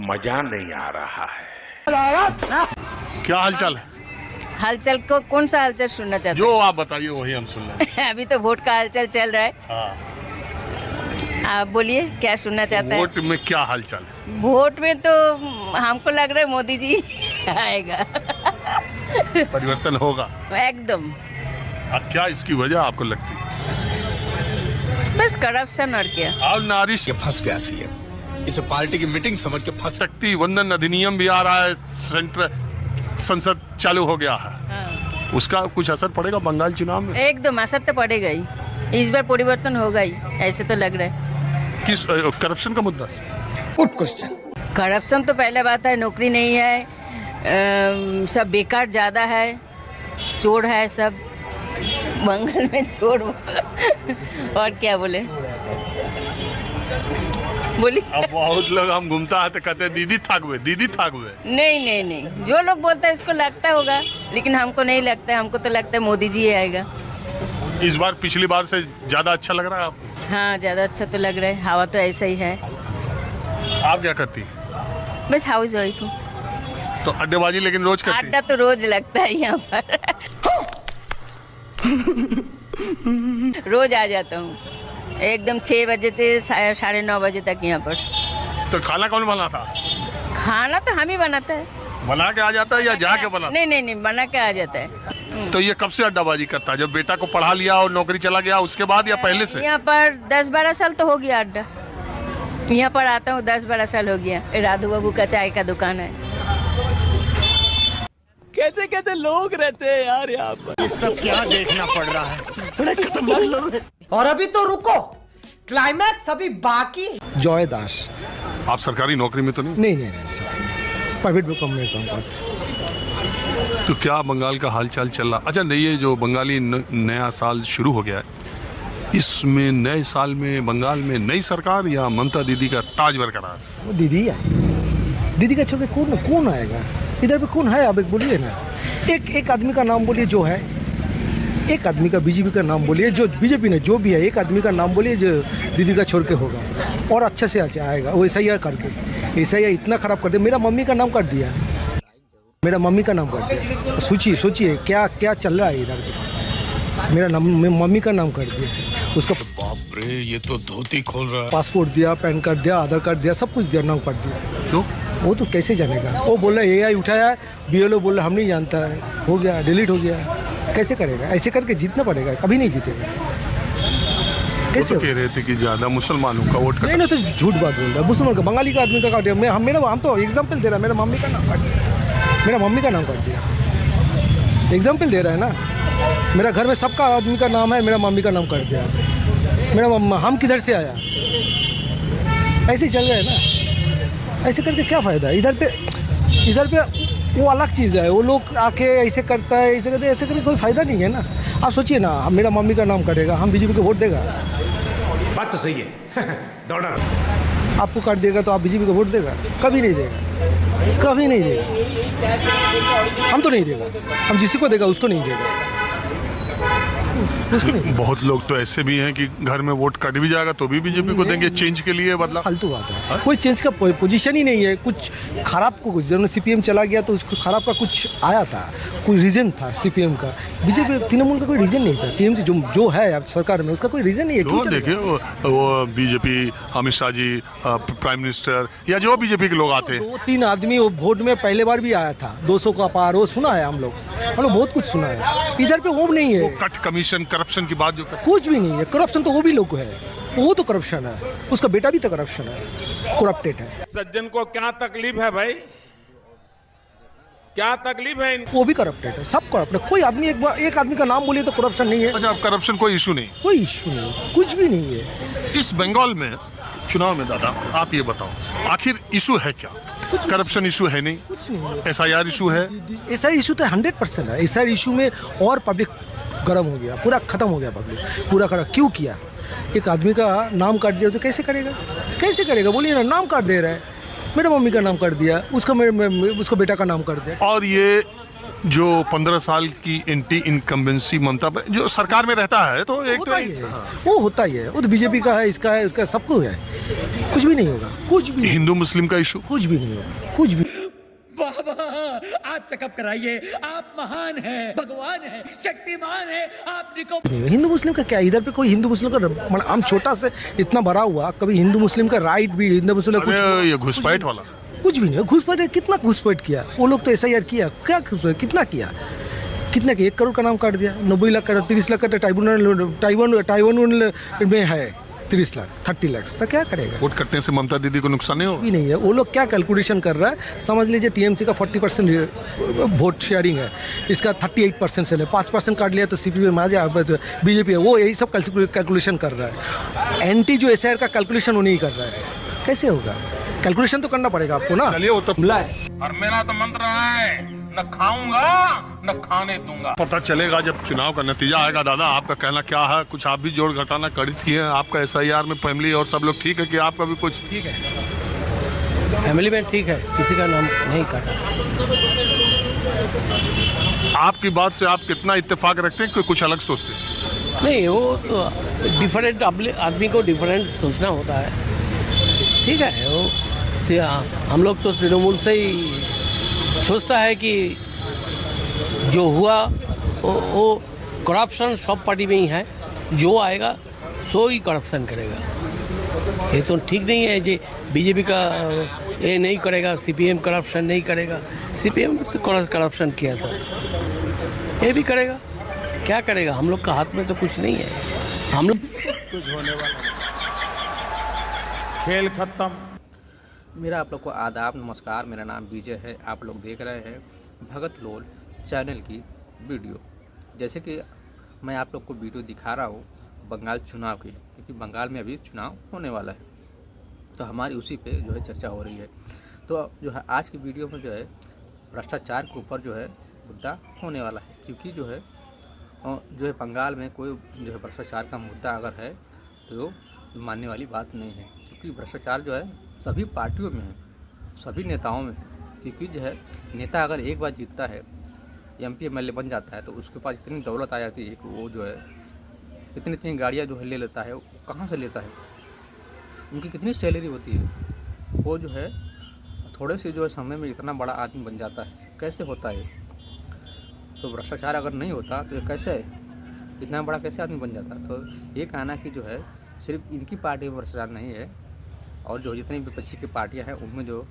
मजा नहीं आ रहा है। क्या हालचाल है? हालचाल को कौन सा हालचाल सुनना चाहते जो आप बताइए वही हम सुन रहे हैं? अभी तो वोट का हालचाल चल रहा है। हैं। आप बोलिए क्या सुनना चाहते हैं? वोट में क्या हालचाल है? वोट में तो हमको लग रहा है मोदी जी आएगा। परिवर्तन होगा? एकदम। क्या इसकी वजह आपको लगती है? बस करप्शन और क्या। और नारी ये फंस गया सीएम, इसे पार्टी की मीटिंग समझ के फंस। शक्ति वंदन अधिनियम भी आ रहा है, सेंट्रल संसद चालू हो गया है। हाँ। उसका कुछ असर पड़ेगा बंगाल चुनाव में? एकदम असर तो पड़ेगा ही, इस बार परिवर्तन होगा ही, ऐसे तो लग रहा है। किस करप्शन का मुद्दा? Good question. करप्शन तो पहले बात है, नौकरी नहीं है, सब बेकार ज़्यादा है, चोर है सब, बंगाल में चोर। और क्या बोले बोली। अब बहुत लोग हम घूमता है तो कहते हैं दीदी थाकवे, दीदी थाकवे। नहीं नहीं नहीं, जो लोग बोलते हैं इसको लगता होगा, लेकिन हमको नहीं लगता है। हमको तो लगता है मोदी जी आएगा इस बार। पिछली बार से ज्यादा अच्छा लग रहा है आपको? हाँ, ज़्यादा अच्छा तो लग रहा है। हवा तो ऐसा ही है। आप क्या करती? बस हाउस वाइफ हूँ। तो अड्डेबाजी लेकिन रोज करती? अड्डा तो रोज लगता है यहाँ पर। रोज आ जाता हूँ एकदम 6 बजे से 9:30 बजे तक यहाँ पर। तो खाना कौन बनाता? खाना तो हम ही बनाते हैं। बना के आ जाता है या जाके बनाता? नहीं नहीं नहीं, बना के आ जाता है। तो ये कब से अड्डाबाजी करता है? जब बेटा को पढ़ा लिया और नौकरी चला गया उसके बाद या पहले से? यहाँ पर 10-12 साल तो हो गया अड्डा। यहाँ पर आता हूँ 10-12 साल हो गया। राधू बाबू का चाय का दुकान है। कैसे कैसे लोग रहते हैं यार यहाँ पर। ये सब क्या देखना पड़ रहा है? बड़े खतरनाक लोग हैं। और अभी तो रुको, क्लाइमैक्स अभी बाकी। जॉय दास। आप सरकारी नौकरी में तो नहीं? नहीं सर, प्राइवेट में कंपनी काम करते। तो क्या बंगाल का हालचाल चल रहा? अच्छा नहीं, ये जो बंगाली नया साल शुरू हो गया है, इसमें नए साल में बंगाल में नई सरकार या ममता दीदी का ताज बरकरार? वो दीदी आई, दीदी का छोड़ के कौन आएगा इधर पे? कौन है आप एक बोलिए ना। एक आदमी का नाम बोलिए जो है, एक आदमी का बीजेपी का नाम बोलिए, जो बीजेपी ने जो भी है, एक आदमी का नाम बोलिए जो दीदी का छोड़ के होगा और अच्छे से आएगा। वो ऐसा ही करके ऐसा ही इतना खराब कर दिया। मेरा मम्मी का नाम कर दिया, मेरा मम्मी का नाम कर दिया। सोचिए क्या क्या चल रहा है इधर पे। मेरा नाम मम्मी का नाम कर दिया। उसका बाप रे, ये तो धोती खोल रहा है। पासपोर्ट दिया, पैन कार्ड दिया, आधार कार्ड दिया, सब कुछ दिया, नाम कर दिया। क्यों? वो तो कैसे जानेगा? वो बोल रहा है AI उठाया है, BLO बोल रहा हम नहीं जानता है, हो गया, डिलीट हो गया। कैसे करेगा? ऐसे करके जीतना पड़ेगा, कभी नहीं जीतेगा। कैसे तो कह रहे थे कि ज्यादा मुसलमानों का वोट नहीं ना, तो झूठ बात बोल रहा है। मुसलमान का, बंगाली का आदमी का काट दिया। हम तो एग्जाम्पल दे रहा है, मेरा मम्मी का नाम काट दिया, मेरा मम्मी का नाम काट दिया। एग्जाम्पल दे रहा है ना। मेरा घर में सबका आदमी का नाम है, मेरा मम्मी का नाम कर दिया। मेरा हम किधर से आया? ऐसे ही चल रहा है ना। ऐसे करके क्या फ़ायदा? इधर पे वो अलग चीज़ है। वो लोग आके ऐसे करता है, ऐसे करके कोई फ़ायदा नहीं है ना। आप सोचिए ना, मेरा मम्मी का नाम करेगा, हम बीजेपी को वोट देगा? बात तो सही है। दौड़ा आपको काट देगा तो आप बीजेपी को वोट देगा? कभी नहीं देगा, कभी नहीं देगा। हम तो नहीं देगा, हम जिसी को देगा उसको नहीं देगा। बहुत लोग तो ऐसे भी हैं कि घर में वोट कट भी जाएगा तो भी बीजेपी को देंगे, चेंज के लिए बदला। फालतू बात है, कोई चेंज का पोजीशन ही नहीं है। कुछ खराब को कुछ जब CPM चला गया तो उसको खराब का कुछ आया था, कोई रीज़न था CPM का। बीजेपी तृणमूल का कोई रीज़न नहीं था। TMC जो है अब सरकार में, उसका कोई रीज़न नहीं है। तो देखिए वो BJP, Amit Shah ji, prime minister या जो बीजेपी के लोग आते हैं, 2-3 आदमी वो वोट में पहले बार भी आया था, 200 का पार, वो सुना है हम लोग बहुत कुछ सुना है। इधर पे वो नहीं है। कट कमीशन करप्शन की बात जो कुछ भी नहीं है। करप्शन तो वो भी लोग है, वो तो करप्शन है। उसका बेटा भी तो करप्शन है, करप्टेड है। सज्जन को क्या तकलीफ है भाई? क्या तकलीफ है इनको? वो भी करप्टेड है, सब करप्ट है। कोई आदमी एक आदमी का नाम बोलिए तो करप्शन नहीं है। अच्छा, अब करप्शन कोई इशू नहीं? कोई इशू नहीं, कुछ भी नहीं है। इस बंगाल में चुनाव में दादा आप ये बताओ, आखिर इशू है क्या? करप्शन इशू है नहीं, SIR इशू है। SIR इशू तो 100% है। SIR इशू में और पब्लिक गर्म हो गया, पूरा खत्म हो गया पब्लिक, पूरा खत्म। क्यों किया? एक आदमी का नाम काट दिया तो कैसे करेगा? कैसे करेगा बोलिए ना? नाम काट दे रहा है, मेरा मम्मी का नाम कर दिया, उसका बेटा का नाम कर दिया। और ये जो 15 साल की एंटी इनकम्बेंसी ममता पर जो सरकार में रहता है तो एक होता ही है, वो होता ही है, वो तो बीजेपी का है, इसका है, उसका सबको है, कुछ भी नहीं होगा, कुछ भी हिंदू मुस्लिम का इशू कुछ भी नहीं होगा, कुछ भी। बाबा आप चेकअप कराइए, आप महान हैं, भगवान हैं, शक्तिमान हैं, आप निको हिंदू मुस्लिम का क्या, इधर पे कोई हिंदू मुस्लिम का हम छोटा से इतना बड़ा हुआ, कभी हिंदू मुस्लिम का राइट भी हिंदू मुस्लिम का अरे ये घुसपैठ वाला कुछ भी नहीं, घुसपैठ कितना घुसपैठ किया वो लोग, तो ऐसा यार किया क्या, कितना किया, कितना किया, 1 करोड़ का नाम काट दिया, 90 लाख का 30 लाख का टाइवान में है 30 लाख 30 लाख, तो क्या करेगा। वोट कटने से ममता दीदी को नुकसान नहीं होगा? भी नहीं है, वो लोग क्या कैलकुलेशन कर रहा है, समझ लीजिए टीएमसी का 40% वोट शेयरिंग है, इसका 38% से ले 5% काट लिया तो सीपीपी में आ जाए, बीजेपी है, वो यही सब कैलकुलेशन कर रहा है, एंटी जो एसआईआर का कैलकुलेशन वो नहीं कर रहा है, कैसे होगा, कैलकुलेशन तो करना पड़ेगा आपको ना। चलिए वो तो हमला है, और मेरा तो मंत्र है, न खाऊंगा न खाने दूंगा। पता चलेगा जब चुनाव का नतीजा आएगा। दादा आपका कहना क्या है, कुछ आप भी जोड़ घटाना करी थी है, आपका एसआईआर में फैमिली और सब लोग ठीक है कि आपका भी कुछ? ठीक है, फैमिली में ठीक है, किसी का नाम नहीं काटा। आपकी बात से आप कितना इत्तेफाक रखते हैं कि कुछ अलग सोचते हैं? नहीं, वो तो डिफरेंट आदमी को डिफरेंट सोचना होता है, ठीक है। वो हम लोग तो तृणमूल से ही सोचता है कि जो हुआ वो करप्शन सब पार्टी में ही है, जो आएगा सो ही करप्शन करेगा। ये तो ठीक नहीं है जी, बीजेपी का ये नहीं करेगा, सीपीएम करप्शन नहीं करेगा, सीपीएम तो करप्शन किया था, ये भी करेगा, क्या करेगा, हम लोग का हाथ में तो कुछ नहीं है, हम लोग कुछ होने वाला खेल खत्म। मेरा आप लोग को आदाब नमस्कार, मेरा नाम विजय है। आप लोग देख रहे हैं भगत लोल चैनल की वीडियो। जैसे कि मैं आप लोग को वीडियो दिखा रहा हूँ बंगाल चुनाव की, क्योंकि बंगाल में अभी चुनाव होने वाला है, तो हमारी उसी पे जो है चर्चा हो रही है। तो जो है आज की वीडियो में जो है भ्रष्टाचार के ऊपर जो है मुद्दा होने वाला है, क्योंकि जो है बंगाल में कोई जो है भ्रष्टाचार का मुद्दा अगर है तो मानने वाली बात नहीं है, क्योंकि भ्रष्टाचार जो है सभी पार्टियों में है, सभी नेताओं में है। क्योंकि जो है नेता अगर एक बार जीतता है, एमपी एमएलए बन जाता है, तो उसके पास इतनी दौलत आ जाती है कि वो जो है इतनी गाड़ियाँ जो है ले लेता है। वो कहाँ से लेता है, उनकी कितनी सैलरी होती है, वो जो है थोड़े से जो है समय में इतना बड़ा आदमी बन जाता है, कैसे होता है। तो भ्रष्टाचार अगर नहीं होता तो ये कैसे इतना बड़ा कैसे आदमी बन जाता। तो ये कहना कि जो है सिर्फ इनकी पार्टी में भ्रष्टाचार नहीं है, और जो जितनी विपक्षी की पार्टियां हैं उनमें जो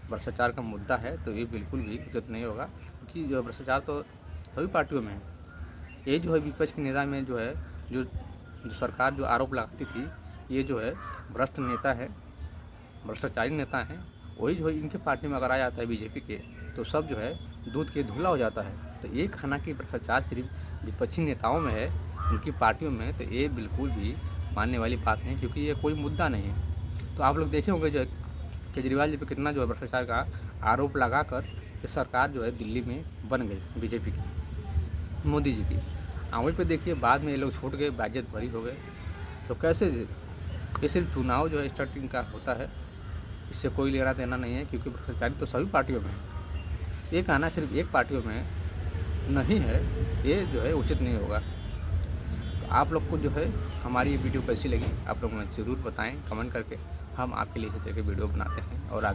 भ्रष्टाचार का मुद्दा है, तो ये बिल्कुल भी उचित नहीं होगा, क्योंकि जो भ्रष्टाचार तो सभी पार्टियों में है। ये जो है विपक्ष के नेता में जो है जो सरकार जो आरोप लगाती थी, ये जो है भ्रष्ट नेता है, भ्रष्टाचारी नेता हैं, वही जो है इनके पार्टी में अगर आ जाता है बीजेपी के, तो सब जो है दूध के धुला हो जाता है। तो ये कहना कि भ्रष्टाचार सिर्फ विपक्षी नेताओं में है, उनकी पार्टियों में, तो ये बिल्कुल भी मानने वाली बात नहीं, क्योंकि ये कोई मुद्दा नहीं है। तो आप लोग देखे होंगे जो केजरीवाल जी पे कितना जो है भ्रष्टाचार का आरोप लगाकर ये सरकार जो है दिल्ली में बन गई बीजेपी की, मोदी जी की। वहीं पे देखिए बाद में ये लोग छूट गए, बाजियत भरी हो गए। तो कैसे ये सिर्फ चुनाव जो है स्टार्टिंग का होता है, इससे कोई लेना देना नहीं है, क्योंकि भ्रष्टाचारी तो सभी पार्टियों में है। ये कहना सिर्फ एक पार्टियों में नहीं है, ये जो है उचित नहीं होगा। तो आप लोग को जो है हमारी ये वीडियो कैसी लगी आप लोग हमें ज़रूर बताएं कमेंट करके, हम आपके लिए इसी तरह के वीडियो बनाते हैं और